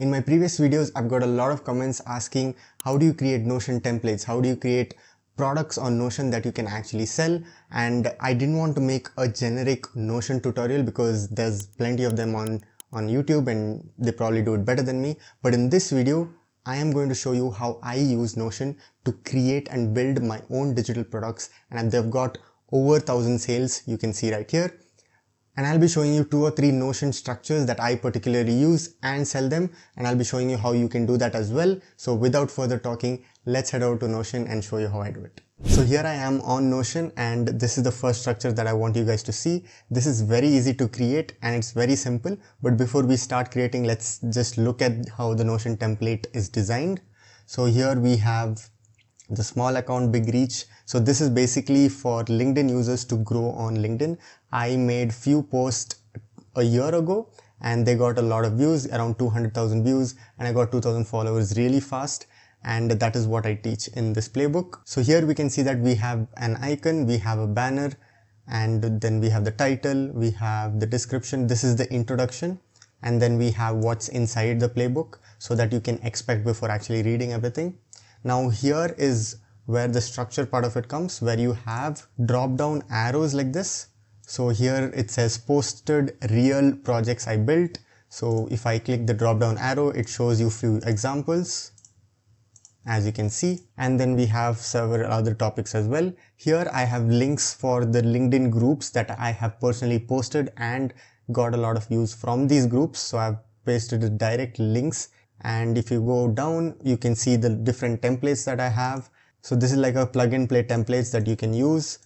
In my previous videos, I've got a lot of comments asking how do you create Notion templates? How do you create products on Notion that you can actually sell? And I didn't want to make a generic Notion tutorial because there's plenty of them on YouTube and they probably do it better than me. But in this video, I am going to show you how I use Notion to create and build my own digital products, and they've got over 1,000 sales, you can see right here. And I'll be showing you 2 or 3 Notion structures that I particularly use and sell them, and I'll be showing you how you can do that as well. So without further talking, let's head over to Notion and show you how I do it. So here I am on Notion, and this is the first structure that I want you guys to see. This is very easy to create and it's very simple, but before we start creating, let's just look at how the Notion template is designed. So here we have the small account, big reach. So this is basically for LinkedIn users to grow on LinkedIn. I made few posts a year ago and they got a lot of views, around 200,000 views, and I got 2,000 followers really fast. And that is what I teach in this playbook. So here we can see that we have an icon, we have a banner, and then we have the title, we have the description. This is the introduction. And then we have what's inside the playbook so that you can expect before actually reading everything. Now here is where the structure part of it comes, where you have drop down arrows like this. So here it says posted real projects I built. So if I click the drop down arrow, it shows you few examples, as you can see. And then we have several other topics as well. Here I have links for the LinkedIn groups that I have personally posted and got a lot of views from these groups. So I've pasted the direct links. And if you go down, you can see the different templates that I have. So this is like a plug and play templates that you can use.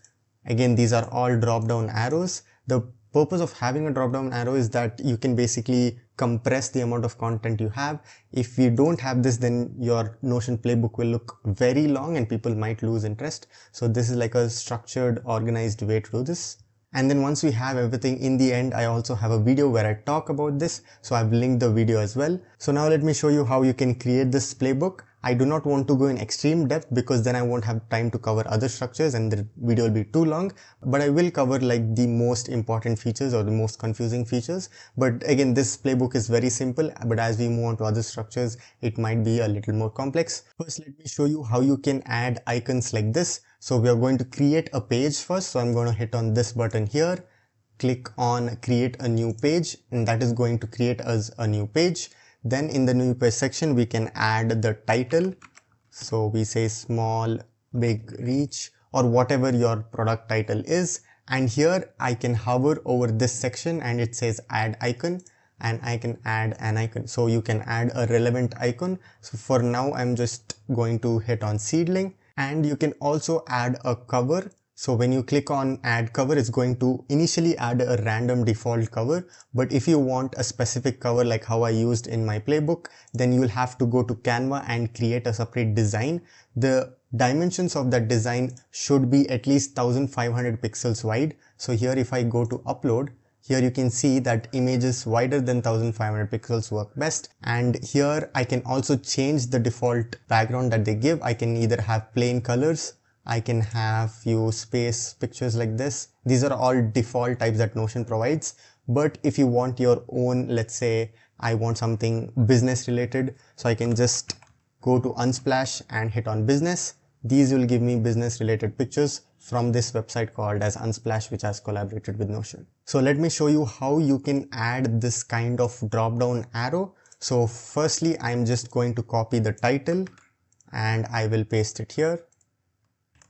Again, these are all drop down arrows. The purpose of having a drop down arrow is that you can basically compress the amount of content you have. If you don't have this, then your Notion playbook will look very long and people might lose interest. So this is like a structured, organized way to do this. And then once we have everything, in the end, I also have a video where I talk about this. So I've linked the video as well. So now let me show you how you can create this playbook. I do not want to go in extreme depth because then I won't have time to cover other structures and the video will be too long. But I will cover like the most important features or the most confusing features. But again, this playbook is very simple, but as we move on to other structures, it might be a little more complex. First, let me show you how you can add icons like this. So we are going to create a page first. So I'm going to hit on this button here, click on create a new page, and that is going to create us a new page. Then in the new page section, we can add the title. So we say small, big reach, or whatever your product title is. And here I can hover over this section and it says add icon, and I can add an icon. So you can add a relevant icon. So for now, I'm just going to hit on seedling. And you can also add a cover. So when you click on add cover, it's going to initially add a random default cover. But if you want a specific cover like how I used in my playbook, then you will have to go to Canva and create a separate design. The dimensions of that design should be at least 1500 pixels wide. So here if I go to upload, here you can see that images wider than 1500 pixels work best. And here I can also change the default background that they give. I can either have plain colors, I can have few space pictures like this. These are all default types that Notion provides. But if you want your own, let's say I want something business related, so I can just go to Unsplash and hit on business. These will give me business related pictures from this website called as Unsplash, which has collaborated with Notion. So let me show you how you can add this kind of drop down arrow. So firstly, I'm just going to copy the title and I will paste it here.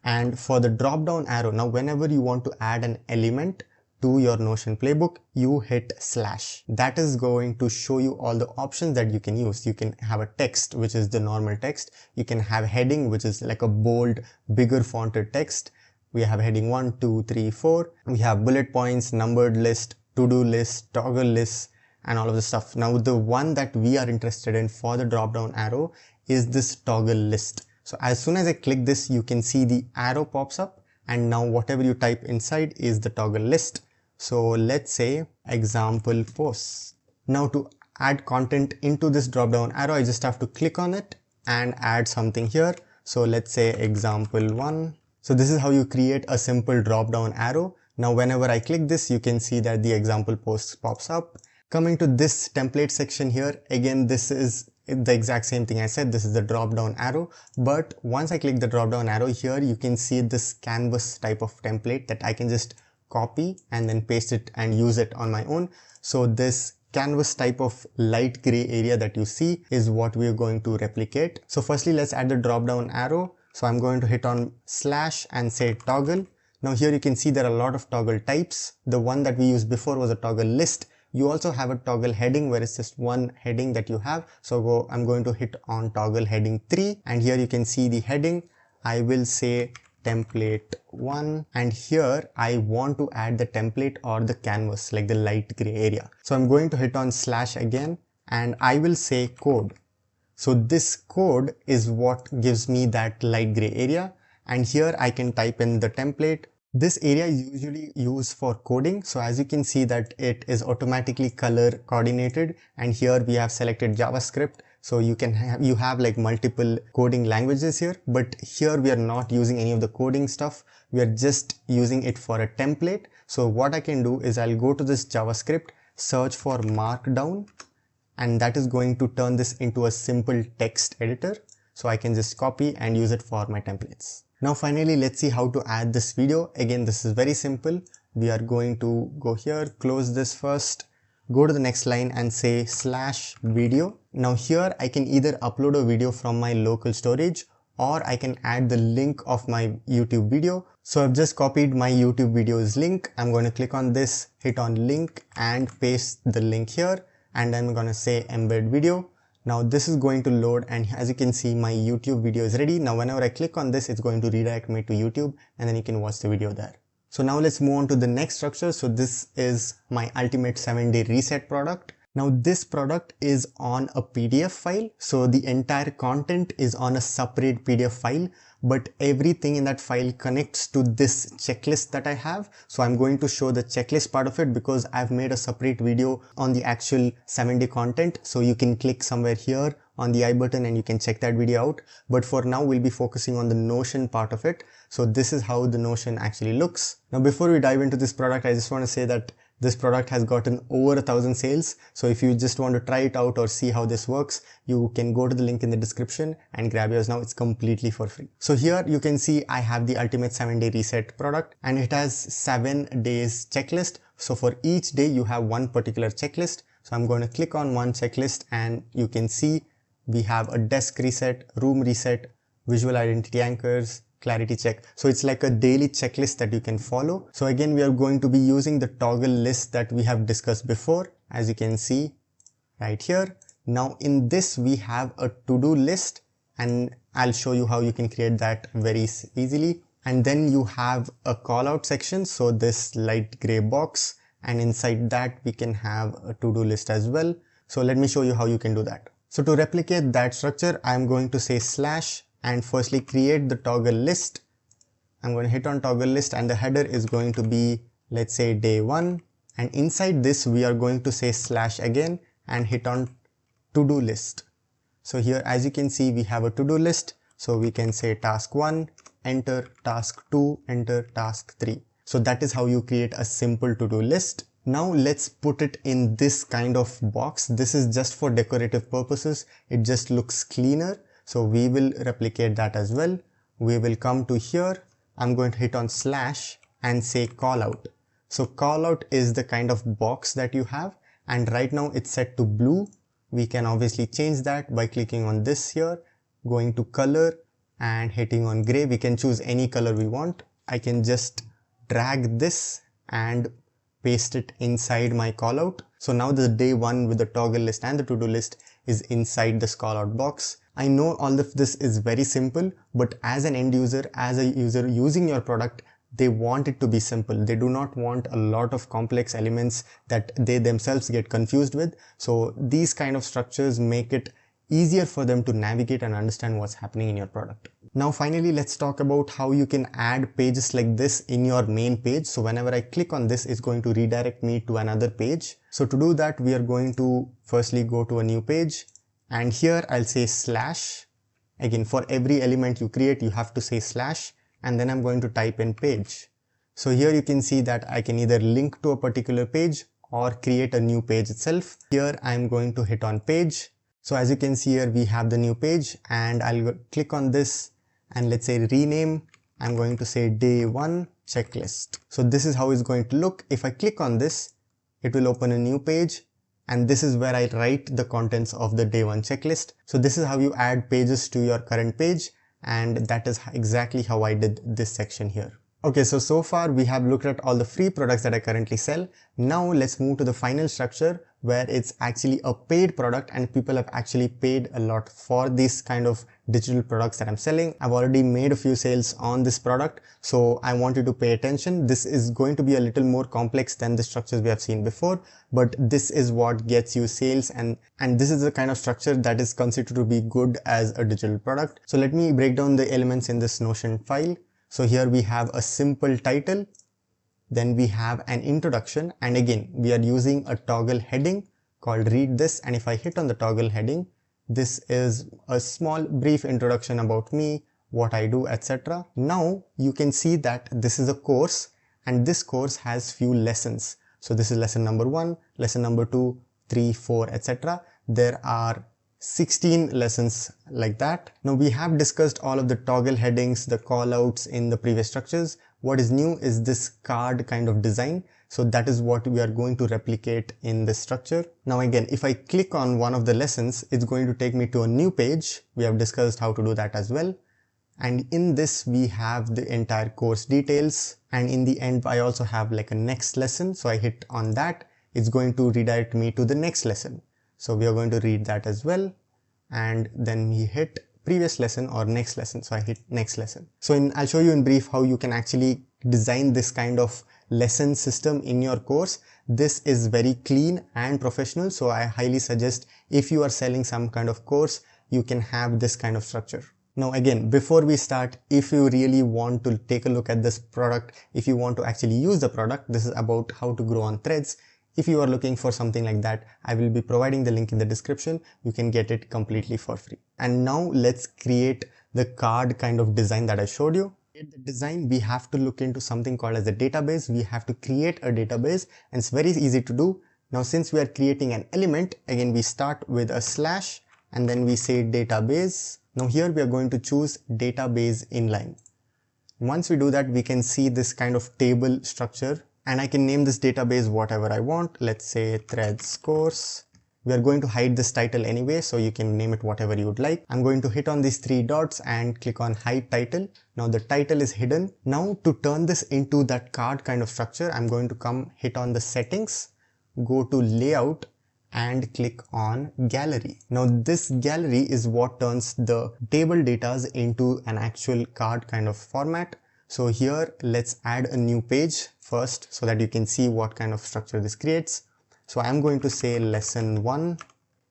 And for the drop down arrow, now whenever you want to add an element to your Notion playbook, you hit slash. That is going to show you all the options that you can use. You can have a text, which is the normal text. You can have heading, which is like a bold, bigger fonted text. We have heading 1, 2, 3, 4. We have bullet points, numbered list, to-do list, toggle lists, and all of the stuff. Now the one that we are interested in for the drop down arrow is this toggle list. So as soon as I click this, you can see the arrow pops up, and now whatever you type inside is the toggle list. So let's say example posts. Now to add content into this drop down arrow, I just have to click on it and add something here. So let's say example 1. So this is how you create a simple drop down arrow. Now whenever I click this, you can see that the example post pops up. Coming to this template section here, again this is the exact same thing I said. This is the drop down arrow, but once I click the drop down arrow here, you can see this canvas type of template that I can just copy and then paste it and use it on my own. So this canvas type of light gray area that you see is what we're going to replicate. So firstly, let's add the drop down arrow. So I'm going to hit on slash and say toggle. Now here you can see there are a lot of toggle types. The one that we used before was a toggle list. You also have a toggle heading where it's just one heading that you have. So I'm going to hit on toggle heading 3, and here you can see the heading. I will say template 1, and here I want to add the template or the canvas, like the light gray area. So I'm going to hit on slash again, and I will say code. So this code is what gives me that light gray area, and here I can type in the template. This area is usually used for coding. So as you can see that it is automatically color coordinated, and here we have selected JavaScript. So you have like multiple coding languages here, but here we are not using any of the coding stuff. We are just using it for a template. So what I can do is I'll go to this JavaScript, search for Markdown, and that is going to turn this into a simple text editor. So I can just copy and use it for my templates. Now finally, let's see how to add this video. Again, this is very simple. We are going to go here, close this first, go to the next line and say slash video. Now here I can either upload a video from my local storage, or I can add the link of my YouTube video. So I've just copied my YouTube video's link. I'm going to click on this, hit on link and paste the link here. And I'm going to say embed video. Now this is going to load, and as you can see my YouTube video is ready. Now whenever I click on this, it's going to redirect me to YouTube, and then you can watch the video there. So now let's move on to the next structure. So this is my ultimate 7-day reset product. Now this product is on a PDF file. So the entire content is on a separate PDF file, but everything in that file connects to this checklist that I have. So I'm going to show the checklist part of it because I've made a separate video on the actual 7-day content. So you can click somewhere here on the I button and you can check that video out. But for now, we'll be focusing on the Notion part of it. So this is how the Notion actually looks. Now, before we dive into this product, I just want to say that this product has gotten over 1,000 sales. So if you just want to try it out or see how this works, you can go to the link in the description and grab yours now. It's completely for free. So here you can see I have the ultimate 7-day reset product, and it has 7 days checklist. So for each day you have one particular checklist. So I'm going to click on one checklist, and you can see we have a desk reset, room reset, visual identity anchors, clarity check. So it's like a daily checklist that you can follow. So again, we are going to be using the toggle list that we have discussed before, as you can see right here. Now in this, we have a to-do list, and I'll show you how you can create that very easily. And then you have a call out section. So this light gray box, and inside that we can have a to-do list as well. So let me show you how you can do that. So to replicate that structure, I'm going to say slash and firstly create the toggle list. I'm going to hit on toggle list, and the header is going to be, let's say, day 1. And inside this, we are going to say slash again and hit on to-do list. So here, as you can see, we have a to-do list. So we can say task 1, enter, task 2, enter, task 3. So that is how you create a simple to-do list. Now let's put it in this kind of box. This is just for decorative purposes. It just looks cleaner. So we will replicate that as well. We will come to here. I'm going to hit on slash and say call out. So call out is the kind of box that you have, and right now it's set to blue. We can obviously change that by clicking on this here, going to color and hitting on gray. We can choose any color we want. I can just drag this and paste it inside my call out. So now the day 1 with the toggle list and the to-do list is inside this call out box. I know all of this is very simple, but as an end user, as a user using your product, they want it to be simple. They do not want a lot of complex elements that they themselves get confused with. So these kind of structures make it easier for them to navigate and understand what's happening in your product. Now finally, let's talk about how you can add pages like this in your main page. So whenever I click on this, it's going to redirect me to another page. So to do that, we are going to firstly go to a new page, and here I'll say slash. Again, for every element you create, you have to say slash, and then I'm going to type in page. So here you can see that I can either link to a particular page, or create a new page itself. Here I'm going to hit on page. So as you can see here, we have the new page, and I'll click on this and let's say rename. I'm going to say day 1 checklist. So this is how it's going to look. If I click on this, it will open a new page, and this is where I write the contents of the day 1 checklist. So this is how you add pages to your current page, and that is exactly how I did this section here. Okay, so far we have looked at all the free products that I currently sell. Now let's move to the final structure, where it's actually a paid product and people have actually paid a lot for these kind of digital products that I'm selling. I've already made a few sales on this product, so I want you to pay attention. This is going to be a little more complex than the structures we have seen before, but this is what gets you sales, and this is the kind of structure that is considered to be good as a digital product. So let me break down the elements in this Notion file. So here we have a simple title, then we have an introduction, and again we are using a toggle heading called read this, and if I hit on the toggle heading, this is a small brief introduction about me, what I do, etc. Now you can see that this is a course, and this course has few lessons. So this is lesson number 1, lesson number 2, 3, 4, etc. There are 16 lessons like that. Now we have discussed all of the toggle headings, the callouts in the previous structures. What is new is this card kind of design. So that is what we are going to replicate in this structure. Now again, if I click on one of the lessons, it's going to take me to a new page. We have discussed how to do that as well. And in this we have the entire course details, and in the end I also have like a next lesson. So I hit on that, it's going to redirect me to the next lesson. So we are going to read that as well, and then we hit previous lesson or next lesson. So I hit next lesson. So I'll show you in brief how you can actually design this kind of lesson system in your course. This is very clean and professional, so I highly suggest if you are selling some kind of course, you can have this kind of structure. Now again, before we start, if you really want to take a look at this product, if you want to actually use the product, this is about how to grow on Threads. If you are looking for something like that, I will be providing the link in the description. You can get it completely for free. And now let's create the card kind of design that I showed you. In the design, we have to look into something called as a database. We have to create a database, and it's very easy to do. Now since we are creating an element, again we start with a slash and then we say database. Now here we are going to choose database inline. Once we do that, we can see this kind of table structure, and I can name this database whatever I want. Let's say Threads course. We are going to hide this title anyway, so you can name it whatever you would like. I'm going to hit on these 3 dots and click on hide title. Now the title is hidden. Now to turn this into that card kind of structure, I'm going to hit on the settings, go to layout and click on gallery. Now this gallery is what turns the table datas into an actual card kind of format. So here let's add a new page first so that you can see what kind of structure this creates. So I'm going to say lesson 1.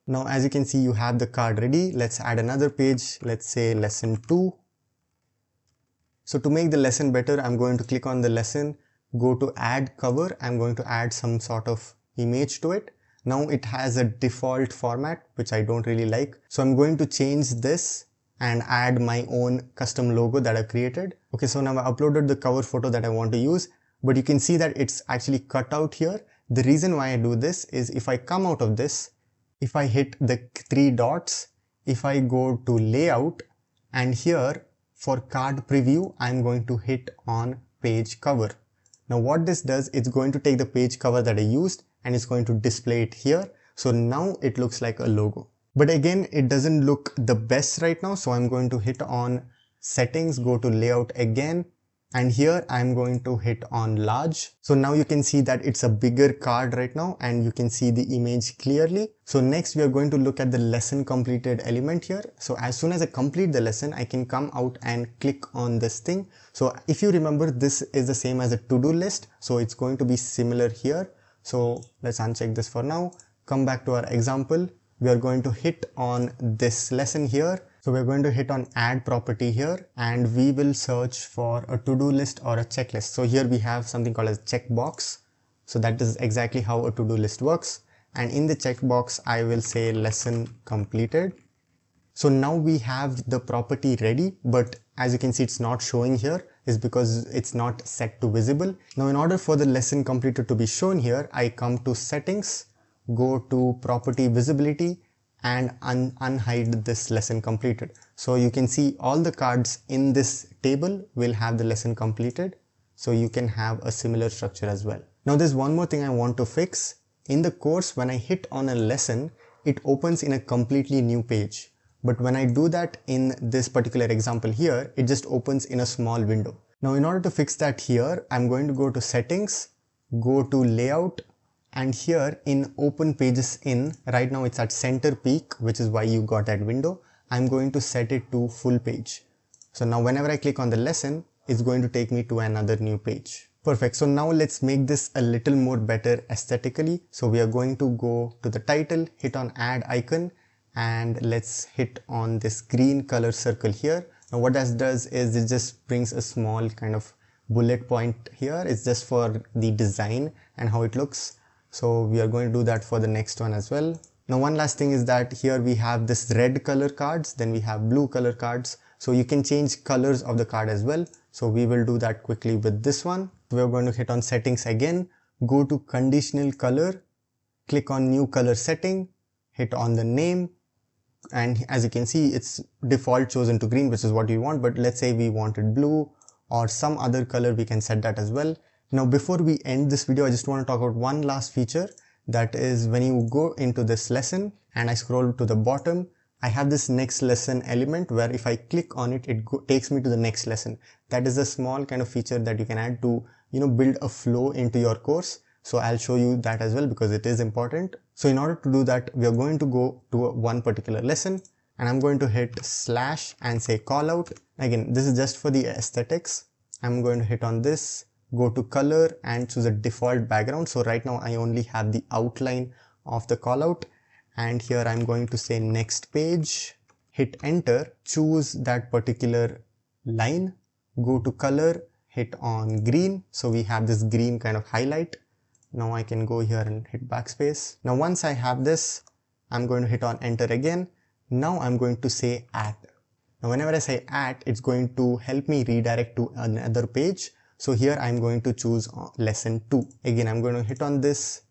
Now as you can see, you have the card ready. Let's add another page. Let's say lesson 2. So to make the lesson better, I'm going to click on the lesson, go to add cover. I'm going to add some sort of image to it. Now it has a default format which I don't really like. So I'm going to change this and add my own custom logo that I created. Okay, so now I uploaded the cover photo that I want to use, but you can see that it's actually cut out here. The reason why I do this is if I come out of this, if I hit the 3 dots, if I go to layout, and here for card preview, I'm going to hit on page cover. Now what this does, it's going to take the page cover that I used and it's going to display it here. So now it looks like a logo. But again, it doesn't look the best right now. So I'm going to hit on settings, go to layout again. And here I'm going to hit on large. So now you can see that it's a bigger card right now and you can see the image clearly. So next we are going to look at the lesson completed element here. So as soon as I complete the lesson, I can come out and click on this thing. So if you remember, this is the same as a to-do list. So it's going to be similar here. So let's uncheck this for now. Come back to our example. We are going to hit on this lesson here. So we're going to hit on add property here and we will search for a to-do list or a checklist. So here we have something called as checkbox. So that is exactly how a to-do list works. And in the checkbox, I will say lesson completed. So now we have the property ready, but as you can see, it's not showing here. is because it's not set to visible. Now in order for the lesson completed to be shown here, I come to settings, go to property visibility and unhide this lesson completed. So you can see all the cards in this table will have the lesson completed. So you can have a similar structure as well. Now there's one more thing I want to fix. In the course, when I hit on a lesson, it opens in a completely new page. But when I do that in this particular example here, it just opens in a small window. Now in order to fix that here, I'm going to go to settings, go to layout, and here in open pages in, right now it's at center peak, which is why you got that window. I'm going to set it to full page. So now whenever I click on the lesson, it's going to take me to another new page. Perfect. So now let's make this a little more better aesthetically. So we are going to go to the title, hit on add icon, and let's hit on this green color circle here. Now what that does is it just brings a small kind of bullet point here. It's just for the design and how it looks. So we are going to do that for the next one as well. Now one last thing is that here we have this red color cards, then we have blue color cards. So you can change colors of the card as well. So we will do that quickly with this one. We're going to hit on settings again, go to conditional color, click on new color setting, hit on the name. And as you can see, it's default chosen to green, which is what we want. But let's say we wanted blue or some other color, we can set that as well. Now, before we end this video, I just want to talk about one last feature. That is when you go into this lesson and I scroll to the bottom, I have this next lesson element where if I click on it, it takes me to the next lesson. That is a small kind of feature that you can add to, build a flow into your course. So I'll show you that as well because it is important. So in order to do that, we are going to go to one particular lesson and I'm going to hit / and say call out. Again, this is just for the aesthetics. I'm going to hit on this, go to color and choose a default background. So right now I only have the outline of the call out. And here I'm going to say next page, hit enter, choose that particular line, go to color, hit on green. So we have this green kind of highlight. Now I can go here and hit backspace. Now once I have this, I'm going to hit on enter again. Now I'm going to say at. Now whenever I say at, it's going to help me redirect to another page. So here I'm going to choose lesson 2. Again, I'm going to hit on this,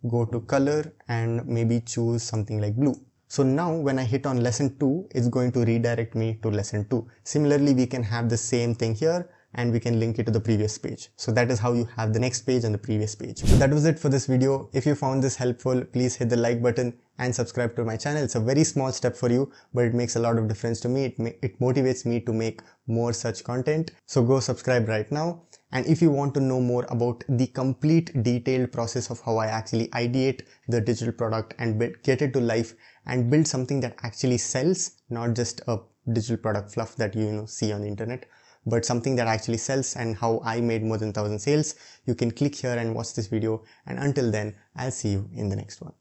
go to color and maybe choose something like blue. So now when I hit on lesson 2, it's going to redirect me to lesson 2. Similarly, we can have the same thing here and we can link it to the previous page. So that is how you have the next page and the previous page. So that was it for this video. If you found this helpful, please hit the like button and subscribe to my channel. It's a very small step for you, but it makes a lot of difference to me. It motivates me to make more such content. So go subscribe right now. And if you want to know more about the complete detailed process of how I actually ideate the digital product and get it to life and build something that actually sells, not just a digital product fluff that you see on the internet, but something that actually sells and how I made more than 1,000 sales, you can click here and watch this video. And until then, I'll see you in the next one.